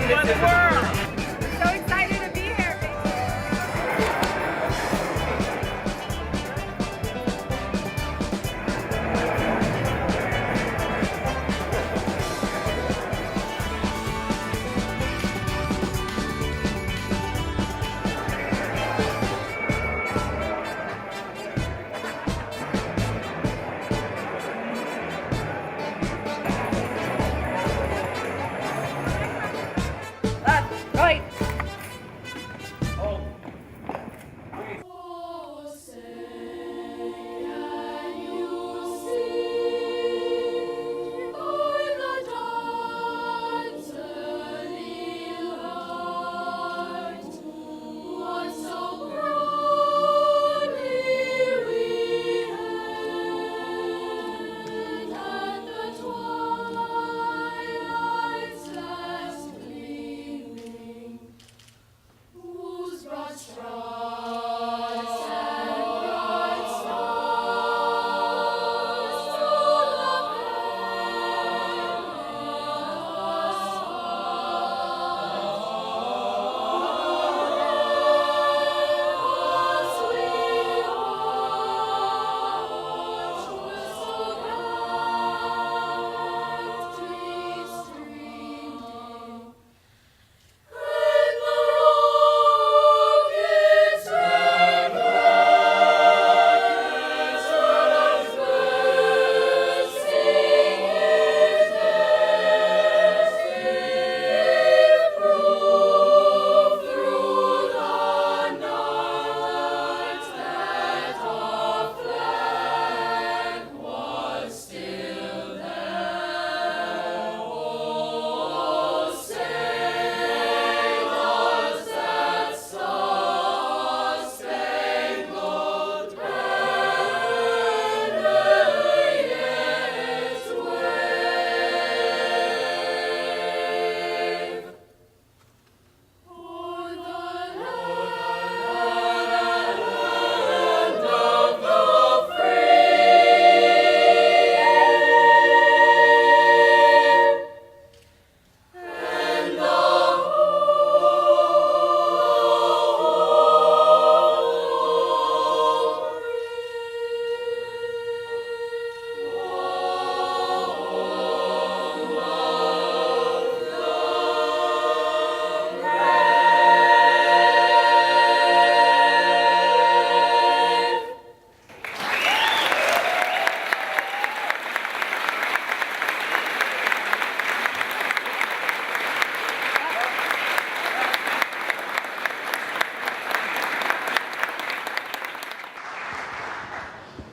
for the world. So excited to be here. Right.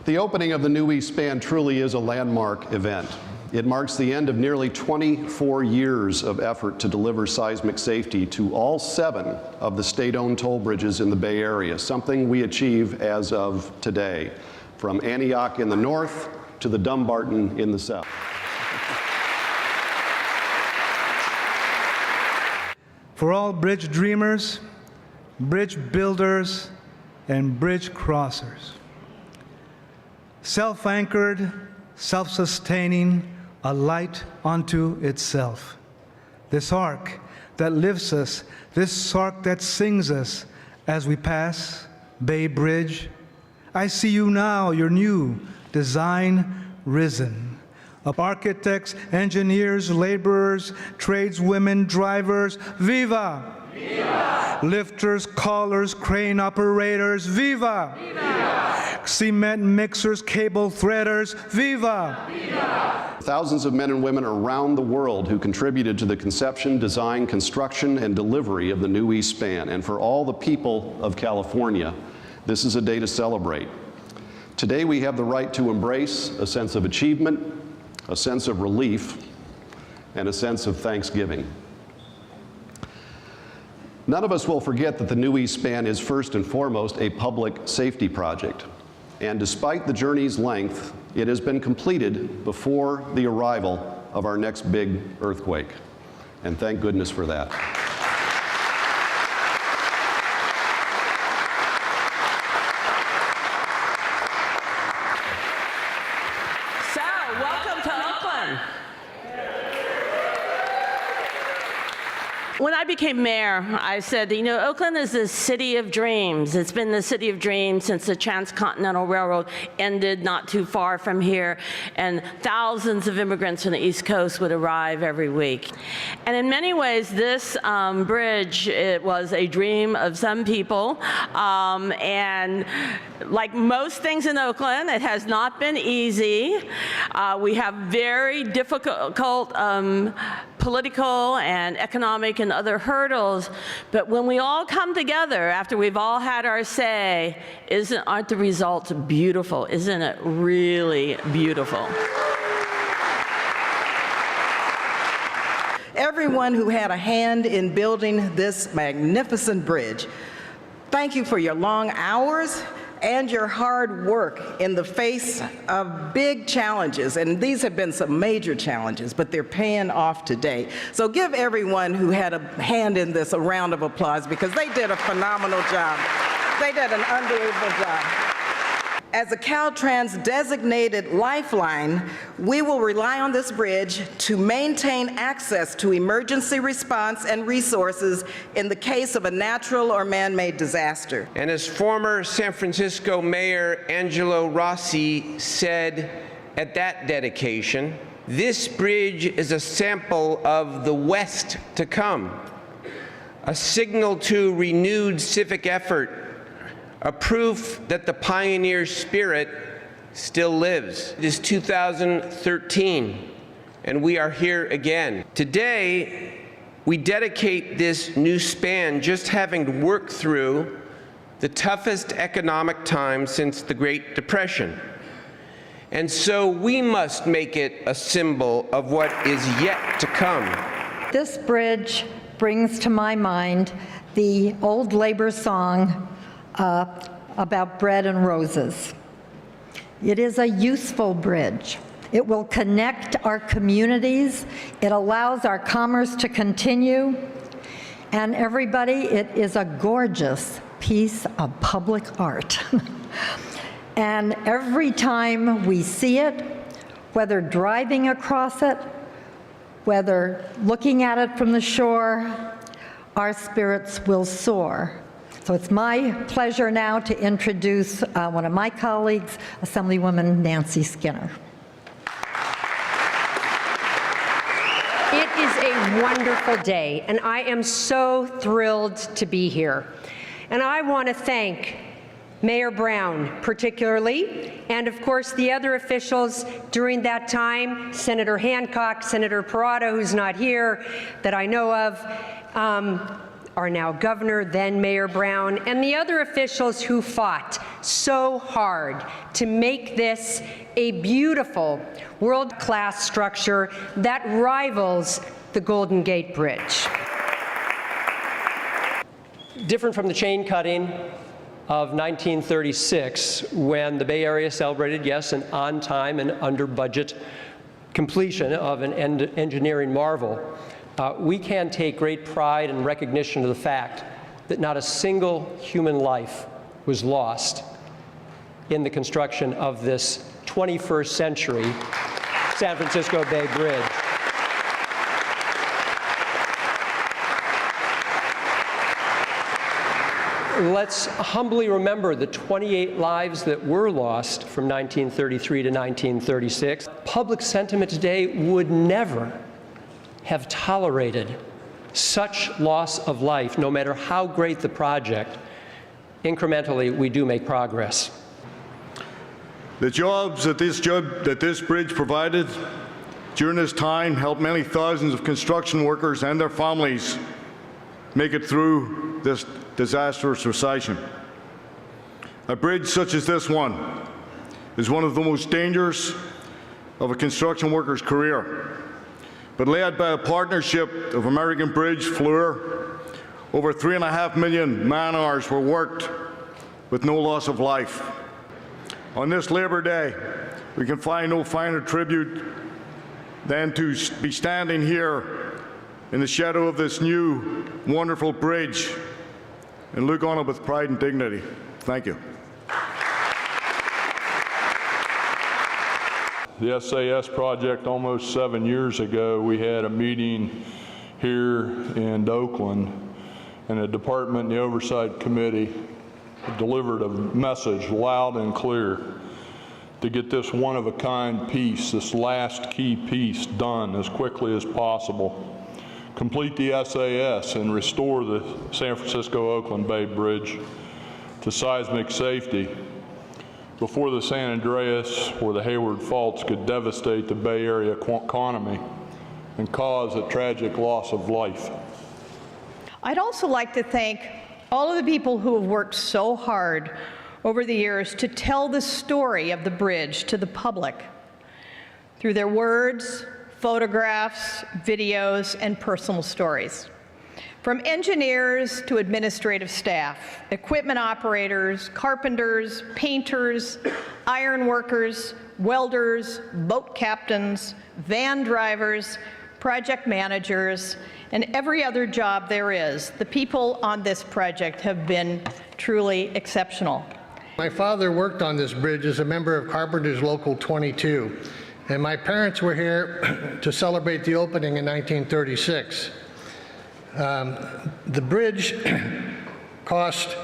The opening of the new East Span truly is a landmark event. It marks the end of nearly 24 years of effort to deliver seismic safety to all 7 of the state-owned toll bridges in the Bay Area, something we achieve as of today, from Antioch in the north to the Dumbarton in the south. For all bridge dreamers, bridge builders, and bridge crossers. Self-anchored, self-sustaining, a light unto itself. This ark that lifts us, this ark that sings us as we pass Bay Bridge. I see you now, your new design risen. Of architects, engineers, laborers, tradeswomen, drivers, viva! Viva! Lifters, callers, crane operators, viva! Viva! Cement mixers, cable threaders, viva! Viva! Thousands of men and women around the world who contributed to the conception, design, construction, and delivery of the new East Span. And for all the people of California, this is a day to celebrate. Today we have the right to embrace a sense of achievement, a sense of relief, and a sense of thanksgiving. None of us will forget that the new East Span is first and foremost a public safety project. And despite the journey's length, it has been completed before the arrival of our next big earthquake. And thank goodness for that. Welcome to Oakland. When I became mayor, I said, you know, Oakland is a city of dreams. It's been the city of dreams since the Transcontinental Railroad ended not too far from here, and thousands of immigrants from the East Coast would arrive every week. And in many ways, this bridge, it was a dream of some people, and like most things in Oakland, it has not been easy. We have very difficult political and economic and other hurdles, but when we all come together after we've all had our say, aren't the results beautiful? Isn't it really beautiful? Everyone who had a hand in building this magnificent bridge, thank you for your long hours and your hard work in the face of big challenges. And these have been some major challenges, but they're paying off today. So give everyone who had a hand in this a round of applause, because they did a phenomenal job. They did an unbelievable job. As a Caltrans designated lifeline, we will rely on this bridge to maintain access to emergency response and resources in the case of a natural or man-made disaster. And as former San Francisco Mayor Angelo Rossi said at that dedication, this bridge is a sample of the West to come, a signal to renewed civic effort, a proof that the pioneer spirit still lives. It is 2013, and we are here again. Today, we dedicate this new span just having worked through the toughest economic time since the Great Depression. And so we must make it a symbol of what is yet to come. This bridge brings to my mind the old labor song, about bread and roses. It is a useful bridge. It will connect our communities. It allows our commerce to continue. And everybody, it is a gorgeous piece of public art. And every time we see it, whether driving across it, whether looking at it from the shore, our spirits will soar. So it's my pleasure now to introduce one of my colleagues, Assemblywoman Nancy Skinner. It is a wonderful day, and I am so thrilled to be here. And I want to thank Mayor Brown particularly, and of course the other officials during that time, Senator Hancock, Senator Parada, who's not here, that I know of, our now governor, then Mayor Brown, and the other officials who fought so hard to make this a beautiful, world-class structure that rivals the Golden Gate Bridge. Different from the chain cutting of 1936, when the Bay Area celebrated, yes, an on-time and under-budget completion of an engineering marvel, we can take great pride and recognition of the fact that not a single human life was lost in the construction of this 21st century San Francisco Bay Bridge. Let's humbly remember the 28 lives that were lost from 1933 to 1936. Public sentiment today would never have tolerated such loss of life, no matter how great the project. Incrementally, we do make progress. The jobs that this bridge provided during this time helped many thousands of construction workers and their families make it through this disastrous recession. A bridge such as this one is one of the most dangerous of a construction worker's career. But led by a partnership of American Bridge, Fluor, over 3.5 million man-hours were worked with no loss of life. On this Labor Day, we can find no finer tribute than to be standing here in the shadow of this new, wonderful bridge and look on it with pride and dignity. Thank you. The SAS project, almost 7 years ago, we had a meeting here in Oakland, and the department and the Oversight Committee delivered a message loud and clear to get this one-of-a-kind piece, this last key piece, done as quickly as possible. Complete the SAS and restore the San Francisco-Oakland Bay Bridge to seismic safety before the San Andreas or the Hayward Faults could devastate the Bay Area economy and cause a tragic loss of life. I'd also like to thank all of the people who have worked so hard over the years to tell the story of the bridge to the public through their words, photographs, videos, and personal stories. From engineers to administrative staff, equipment operators, carpenters, painters, iron workers, welders, boat captains, van drivers, project managers, and every other job there is, the people on this project have been truly exceptional. My father worked on this bridge as a member of Carpenters Local 22, and my parents were here to celebrate the opening in 1936. The bridge cost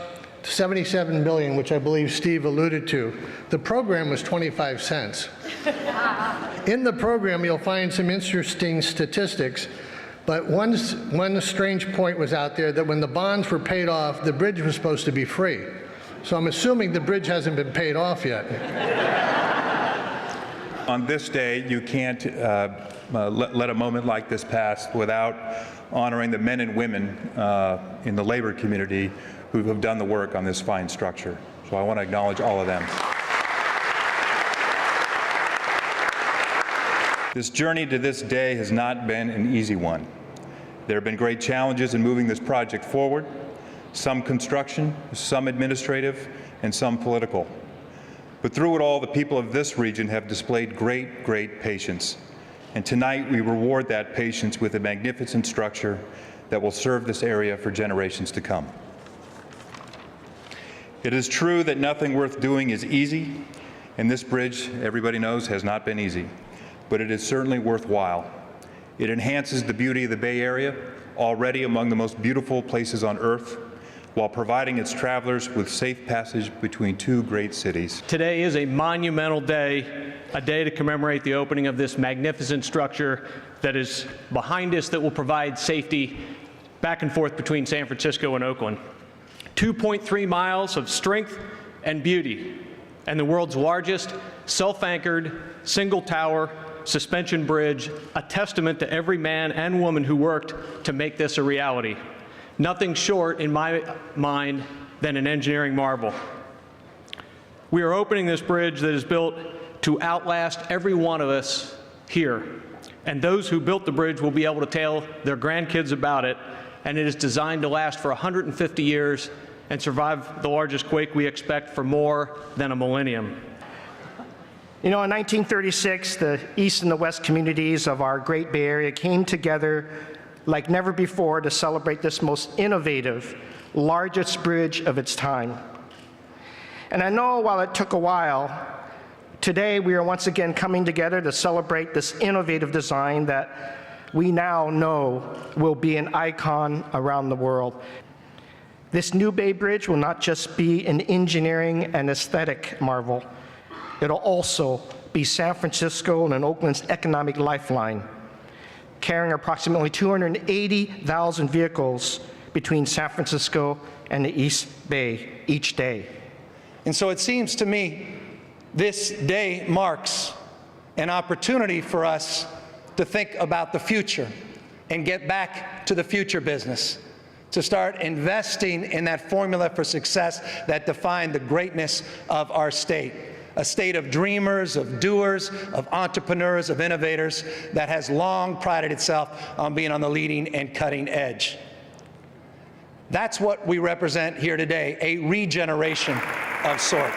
$77 billion, which I believe Steve alluded to. The program was 25 cents. In the program, you'll find some interesting statistics, but one strange point was out there that when the bonds were paid off, the bridge was supposed to be free. So I'm assuming the bridge hasn't been paid off yet. On this day, you can't let a moment like this pass without honoring the men and women in the labor community who have done the work on this fine structure. So I want to acknowledge all of them. This journey to this day has not been an easy one. There have been great challenges in moving this project forward, some construction, some administrative, and some political. But through it all, the people of this region have displayed great patience. And tonight, we reward that patience with a magnificent structure that will serve this area for generations to come. It is true that nothing worth doing is easy, and this bridge, everybody knows, has not been easy, but it is certainly worthwhile. It enhances the beauty of the Bay Area, already among the most beautiful places on Earth, while providing its travelers with safe passage between two great cities. Today is a monumental day, a day to commemorate the opening of this magnificent structure that is behind us that will provide safety back and forth between San Francisco and Oakland. 2.3 miles of strength and beauty, and the world's largest self-anchored, single-tower suspension bridge, a testament to every man and woman who worked to make this a reality. Nothing short, in my mind, than an engineering marvel. We are opening this bridge that is built to outlast every one of us here. And those who built the bridge will be able to tell their grandkids about it, and it is designed to last for 150 years and survive the largest quake we expect for more than a millennium. You know, in 1936, the East and the West communities of our Great Bay Area came together like never before to celebrate this most innovative, largest bridge of its time. And I know while it took a while, today we are once again coming together to celebrate this innovative design that we now know will be an icon around the world. This new Bay Bridge will not just be an engineering and aesthetic marvel, it'll also be San Francisco and Oakland's economic lifeline, carrying approximately 280,000 vehicles between San Francisco and the East Bay each day. And so it seems to me this day marks an opportunity for us to think about the future and get back to the future business, to start investing in that formula for success that defined the greatness of our state. A state of dreamers, of doers, of entrepreneurs, of innovators that has long prided itself on being on the leading and cutting edge. That's what we represent here today, a regeneration of sorts.